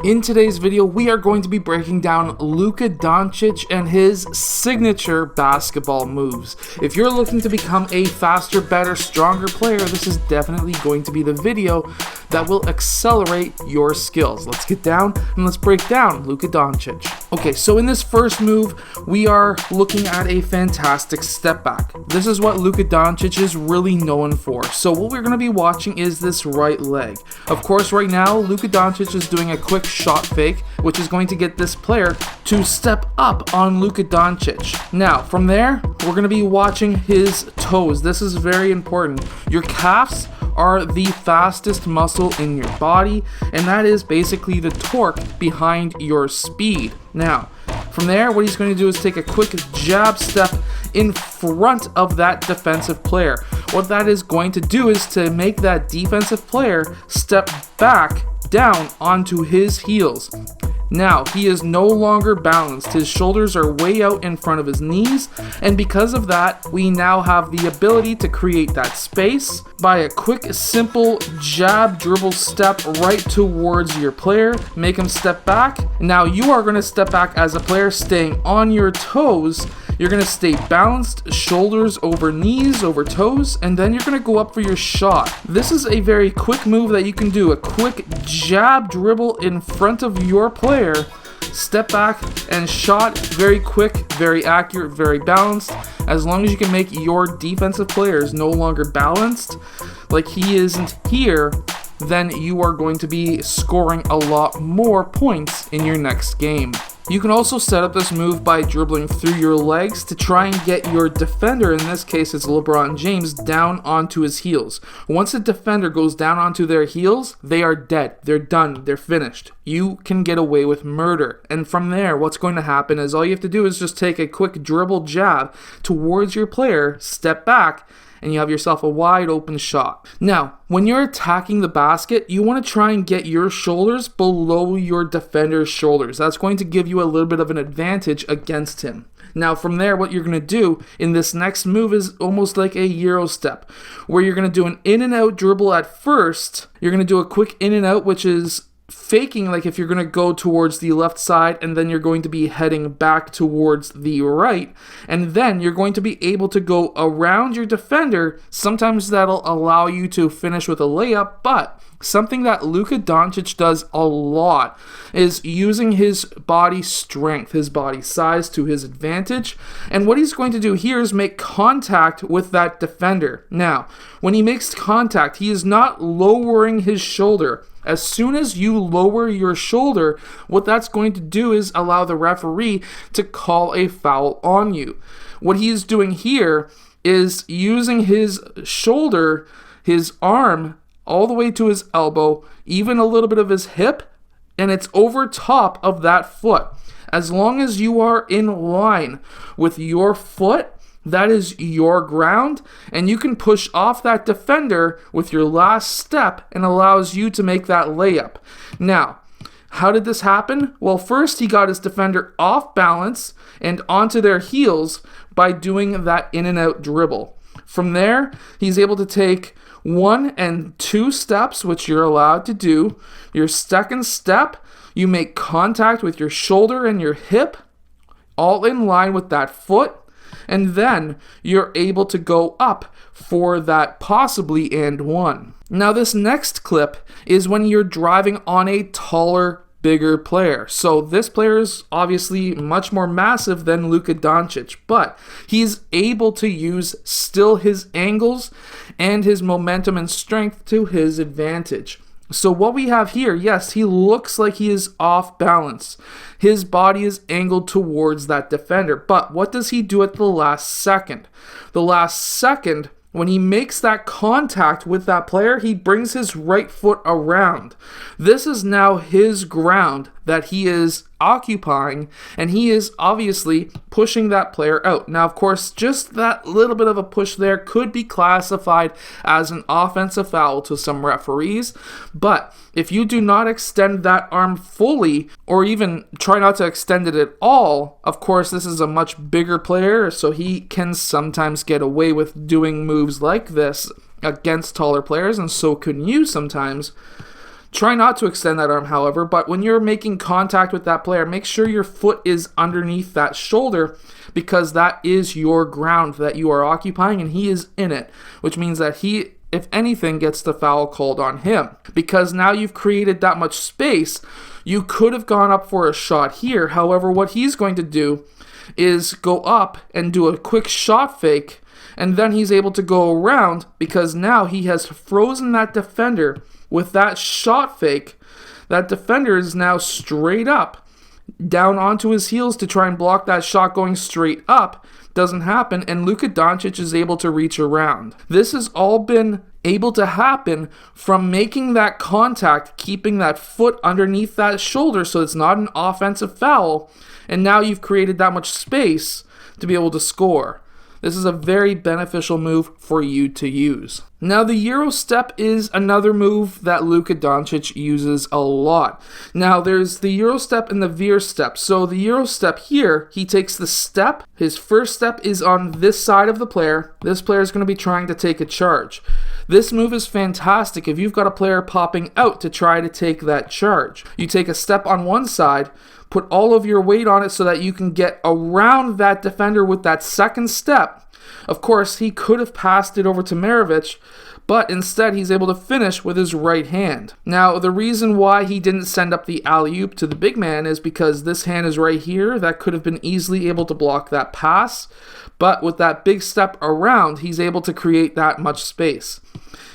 In today's video, we are going to be breaking down Luka Doncic and his signature basketball moves. If you're looking to become a faster, better, stronger player, this is definitely going to be the video that will accelerate your skills. Let's get down and let's break down Luka Doncic. Okay, so in this first move, we are looking at a fantastic step back. This is what Luka Doncic is really known for. So what we're going to be watching is this right leg. Of course, right now, Luka Doncic is doing a quick shot fake, which is going to get this player to step up on Luka Doncic. Now, from there, we're going to be watching his toes. This is very important. Your calves are the fastest muscle in your body, and that is basically the torque behind your speed. Now, from there, what he's going to do is take a quick jab step in front of that defensive player. What that is going to do is to make that defensive player step back down onto his heels. Now, he is no longer balanced. His shoulders are way out in front of his knees, and because of that, we now have the ability to create that space by a quick, simple jab dribble step right towards your player, make him step back. Now, you are going to step back as a player, staying on your toes. You're going to stay balanced, shoulders over knees, over toes, and then you're going to go up for your shot. This is a very quick move that you can do. A quick jab dribble in front of your player, step back and shot. Very quick, very accurate, very balanced. As long as you can make your defensive players no longer balanced, like he isn't here, then you are going to be scoring a lot more points in your next game. You can also set up this move by dribbling through your legs to try and get your defender, in this case it's LeBron James, down onto his heels. Once a defender goes down onto their heels, they are dead. They're done. They're finished. You can get away with murder. And from there, what's going to happen is all you have to do is just take a quick dribble jab towards your player, step back, and you have yourself a wide open shot. Now, when you're attacking the basket, you want to try and get your shoulders below your defender's shoulders. That's going to give you a little bit of an advantage against him. Now, from there, what you're going to do in this next move is almost like a Euro step, where you're going to do an in and out dribble at first. You're going to do a quick in and out, which is faking, like if you're going to go towards the left side and then you're going to be heading back towards the right, and then you're going to be able to go around your defender. Sometimes that'll allow you to finish with a layup, but something that Luka Doncic does a lot is using his body strength, his body size to his advantage. And what he's going to do here is make contact with that defender. Now, when he makes contact, he is not lowering his shoulder. As soon as you lower your shoulder, what that's going to do is allow the referee to call a foul on you. What he is doing here is using his shoulder, his arm, all the way to his elbow, even a little bit of his hip, and it's over top of that foot. As long as you are in line with your foot, that is your ground, and you can push off that defender with your last step and allows you to make that layup. Now, how did this happen? Well, first he got his defender off balance and onto their heels by doing that in and out dribble. From there, he's able to take 1 and 2 steps, which you're allowed to do. Your second step, you make contact with your shoulder and your hip, all in line with that foot. And then you're able to go up for that possibly and one. Now, this next clip is when you're driving on a taller, bigger player. So this player is obviously much more massive than Luka Doncic, but he's able to use still his angles and his momentum and strength to his advantage. So what we have here, yes, he looks like he is off balance. His body is angled towards that defender. But what does he do at the last second? The last second, when he makes that contact with that player, he brings his right foot around. This is now his ground that he is occupying, and he is obviously pushing that player out. Now, of course, just that little bit of a push there could be classified as an offensive foul to some referees, but if you do not extend that arm fully, or even try not to extend it at all, of course, this is a much bigger player, so he can sometimes get away with doing moves like this against taller players, and so can you sometimes. Try not to extend that arm, however, but when you're making contact with that player, make sure your foot is underneath that shoulder, because that is your ground that you are occupying and he is in it, which means that he, if anything, gets the foul called on him. Because now you've created that much space, you could have gone up for a shot here. However, what he's going to do is go up and do a quick shot fake, and then he's able to go around because now he has frozen that defender with that shot fake. That defender is now straight up, down onto his heels to try and block that shot going straight up. Doesn't happen, and Luka Doncic is able to reach around. This has all been able to happen from making that contact, keeping that foot underneath that shoulder so it's not an offensive foul, and now you've created that much space to be able to score. This is a very beneficial move for you to use. Now, the Euro step is another move that Luka Doncic uses a lot. Now, there's the Euro step and the veer step. So the Euro step here, he takes the step. His first step is on this side of the player. This player is going to be trying to take a charge. This move is fantastic if you've got a player popping out to try to take that charge. You take a step on one side, put all of your weight on it so that you can get around that defender with that second step. Of course, he could have passed it over to Maravich, but instead he's able to finish with his right hand. Now, the reason why he didn't send up the alley-oop to the big man is because this hand is right here. That could have been easily able to block that pass, but with that big step around, he's able to create that much space.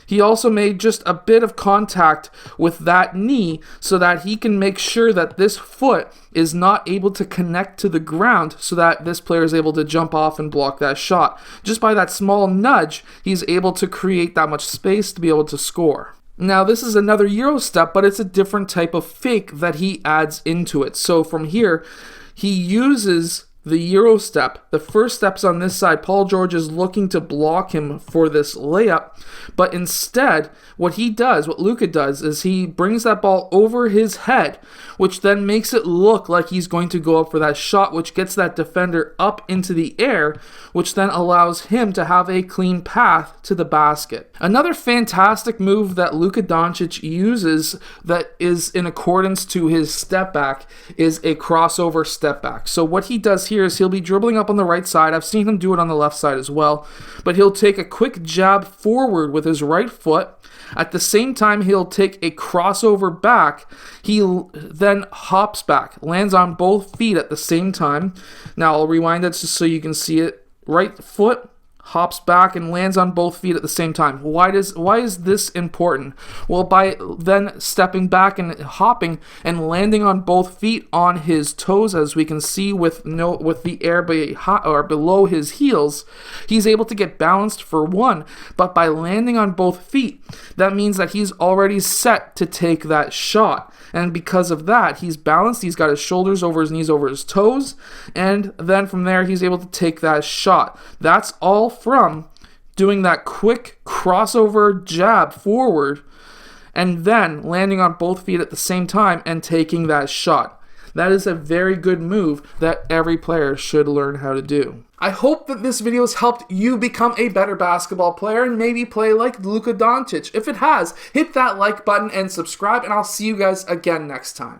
He also made just a bit of contact with that knee so that he can make sure that this foot is not able to connect to the ground so that this player is able to jump off and block that shot. Just by that small nudge, he's able to create that much space to be able to score. Now, this is another Euro step, but it's a different type of fake that he adds into it. So from here, he uses the Euro step. The first step's on this side. Paul George is looking to block him for this layup, but instead, what Luka does, is he brings that ball over his head, which then makes it look like he's going to go up for that shot, which gets that defender up into the air, which then allows him to have a clean path to the basket. Another fantastic move that Luka Doncic uses that is in accordance to his step back is a crossover step back. So what he does here is he'll be dribbling up on the right side. I've seen him do it on the left side as well, but he'll take a quick jab forward with his right foot. At the same time, he'll take a crossover back. He then hops back, lands on both feet at the same time. Now, I'll rewind it just so you can see it. Right foot, hops back and lands on both feet at the same time. Why is this important? Well, by then stepping back and hopping and landing on both feet on his toes, as we can see with the air below his heels, he's able to get balanced for one. But by landing on both feet, that means that he's already set to take that shot. And because of that, he's balanced. He's got his shoulders over his knees, over his toes. And then from there, he's able to take that shot. That's all from doing that quick crossover jab forward and then landing on both feet at the same time and taking that shot. That is a very good move that every player should learn how to do. I hope that this video has helped you become a better basketball player and maybe play like Luka Doncic. If it has, hit that like button and subscribe, and I'll see you guys again next time.